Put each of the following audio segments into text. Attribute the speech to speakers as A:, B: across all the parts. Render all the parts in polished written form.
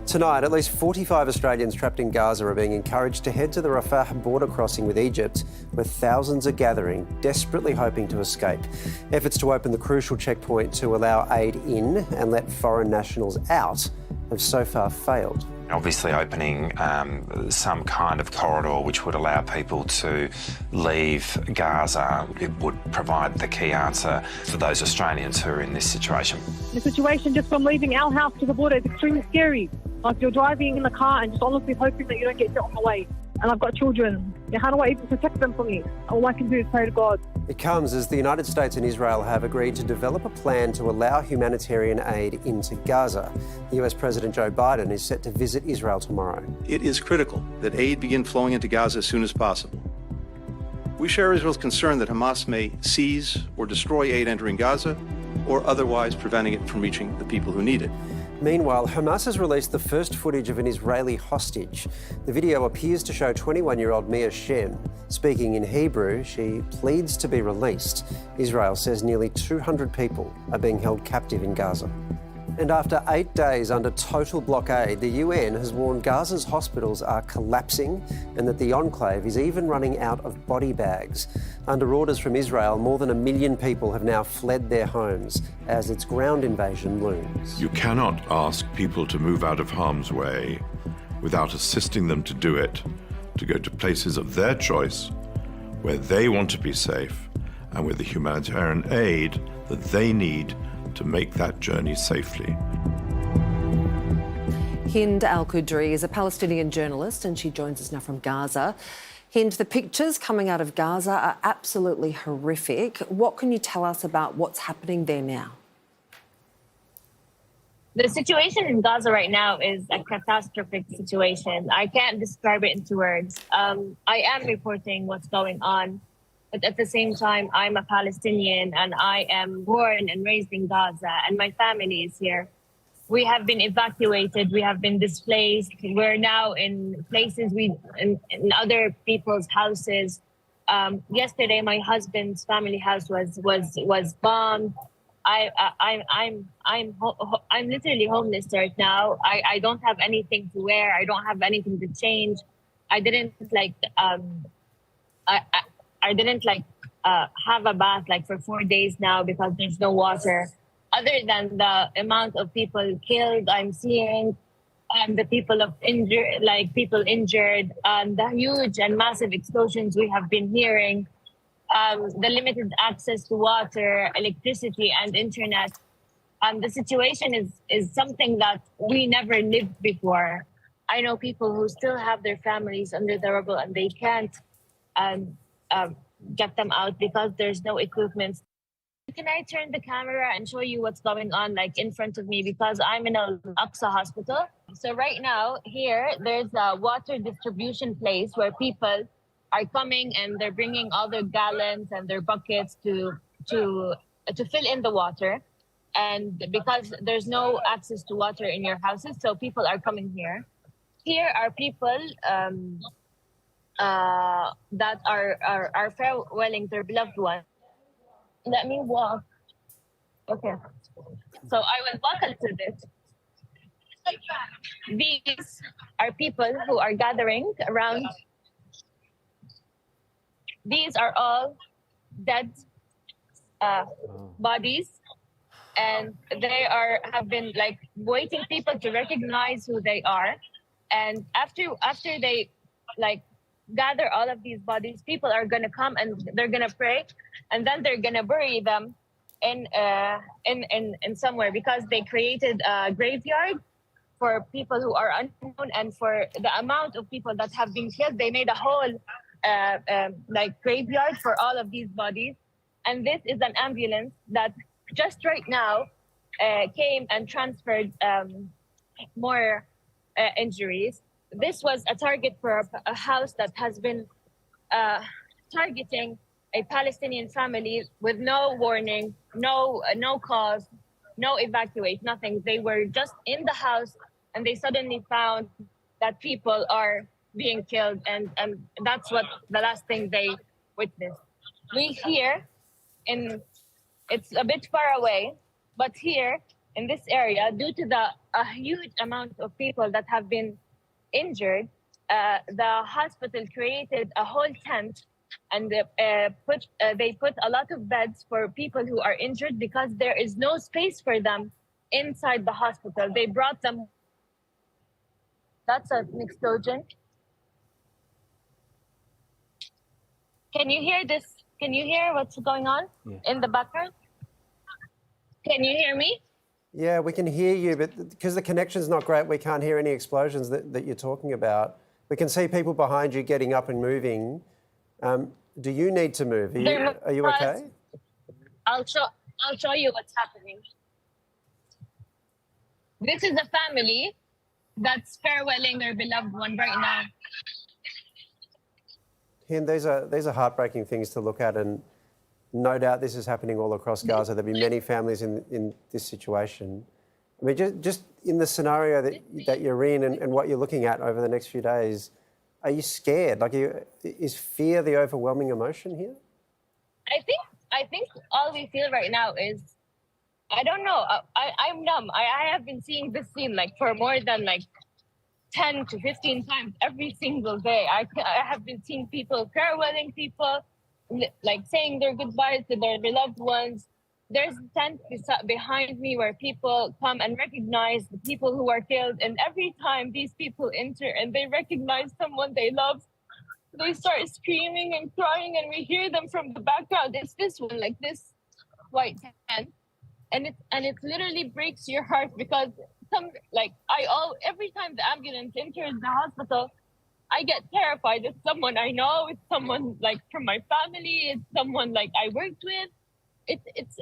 A: Tonight, at least 45 Australians trapped in Gaza are being encouraged to head to the Rafah border crossing with Egypt, where thousands are gathering, desperately hoping to escape. Efforts to open the crucial checkpoint to allow aid in and let foreign nationals out have so far failed.
B: Obviously opening some kind of corridor which would allow people to leave Gaza, it would provide the key answer for those Australians who are in this situation.
C: The situation just from leaving our house to the border is extremely scary. Like you're driving in the car and just honestly hoping that you don't get hit on the way. And I've got children. How do I even protect them from me? All I can do is pray to God.
A: It comes as the United States and Israel have agreed to develop a plan to allow humanitarian aid into Gaza. The US President Joe Biden is set to visit Israel tomorrow.
D: It is critical that aid begin flowing into Gaza as soon as possible. We share Israel's concern that Hamas may seize or destroy aid entering Gaza or otherwise preventing it from reaching the people who need it.
A: Meanwhile, Hamas has released the first footage of an Israeli hostage. The video appears to show 21-year-old Mia Shem. Speaking in Hebrew, she pleads to be released. Israel says nearly 200 people are being held captive in Gaza. And after 8 days under total blockade, the UN has warned Gaza's hospitals are collapsing and that the enclave is even running out of body bags. Under orders from Israel, more than 1 million people have now fled their homes as its ground invasion looms.
E: You cannot ask people to move out of harm's way without assisting them to do it, to go to places of their choice where they want to be safe and with the humanitarian aid that they need to make that journey safely.
F: Hind Al-Qudri is a Palestinian journalist and she joins us now from Gaza. Hind, the pictures coming out of Gaza are absolutely horrific. What can you tell us about what's happening there now?
G: The situation in Gaza right now is a catastrophic situation. I can't describe it into words. I am reporting what's going on. But at the same time, I'm a Palestinian and I am born and raised in Gaza and my family is here. We have been evacuated, we have been displaced. We're now in places, in other people's houses. Yesterday, my husband's family house was bombed. I'm literally homeless right now. I don't have anything to wear. I don't have anything to change. I didn't have a bath for 4 days now because there's no water. Other than the amount of people killed, I'm seeing the people injured, the huge and massive explosions we have been hearing, the limited access to water, electricity, and internet. The situation is something that we never lived before. I know people who still have their families under the rubble and they can't get them out because there's no equipment. Can I turn the camera and show you what's going on in front of me because I'm in Al-Aqsa hospital. So right now here, there's a water distribution place where people are coming and they're bringing all their gallons and their buckets to fill in the water. And because there's no access to water in your houses, so people are coming here. Here are people that are farewelling their beloved ones. Let me walk. Okay. So I will walk a little bit. These are people who are gathering around. These are all dead bodies. And they have been waiting people to recognize who they are. And after they gather all of these bodies, people are gonna come and they're gonna pray, and then they're gonna bury them in somewhere because they created a graveyard for people who are unknown, and for the amount of people that have been killed, they made a whole graveyard for all of these bodies. And this is an ambulance that just right now came and transferred more injuries. This was a target for a house that has been targeting a Palestinian family with no warning, no cause, no evacuate, nothing. They were just in the house and they suddenly found that people are being killed, and that's what the last thing they witnessed. We here it's a bit far away, but here in this area due to a huge amount of people that have been injured. The hospital created a whole tent and they put a lot of beds for people who are injured because there is no space for them inside the hospital. They brought them. That's an explosion. Can you hear this? Can you hear what's going on in the background? Can you hear me?
A: Yeah, we can hear you, but because the connection's not great, we can't hear any explosions that you're talking about. We can see people behind you getting up and moving. Do you need to move? Are you okay?
G: I'll show you what's happening. This is a family that's farewelling their beloved one right now.
A: Hind, these are heartbreaking things to look at, and no doubt this is happening all across Gaza. There'll be many families in this situation. I mean, just in the scenario that you're in and what you're looking at over the next few days, are you scared? Like, is fear the overwhelming emotion here?
G: I think all we feel right now is, I don't know. I'm numb. I have been seeing this scene like for more than like 10 to 15 times every single day. I have been seeing people farewelling people, like saying their goodbyes to their beloved ones. There's a tent behind me where people come and recognize the people who are killed. And every time these people enter and they recognize someone they love, they start screaming and crying, and we hear them from the background. It's this one, like this white tent. And it literally breaks your heart because every time the ambulance enters the hospital, I get terrified. It's someone I know, it's someone like from my family, it's someone like I worked with. It's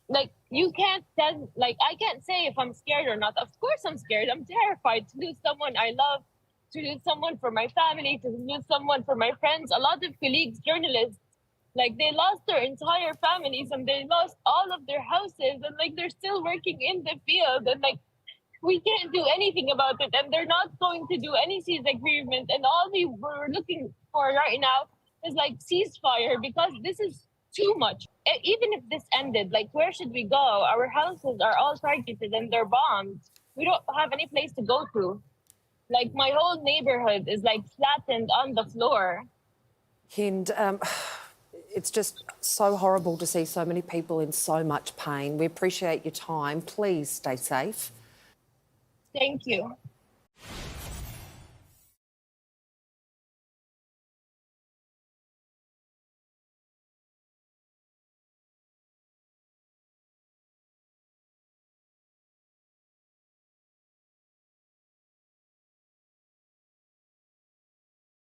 G: like you can't tell, like I can't say if I'm scared or not. Of course I'm scared. I'm terrified to lose someone I love, to lose someone for my family, to lose someone for my friends. A lot of colleagues, journalists, like they lost their entire families and they lost all of their houses, and like they're still working in the field, and like we can't do anything about it, and they're not going to do any cease agreement. And all we're looking for right now is like ceasefire, because this is too much. Even if this ended, like where should we go? Our houses are all targeted and they're bombed. We don't have any place to go to. Like my whole neighborhood is like flattened on the floor.
F: Hind, it's just so horrible to see so many people in so much pain. We appreciate your time. Please stay safe.
G: Thank you.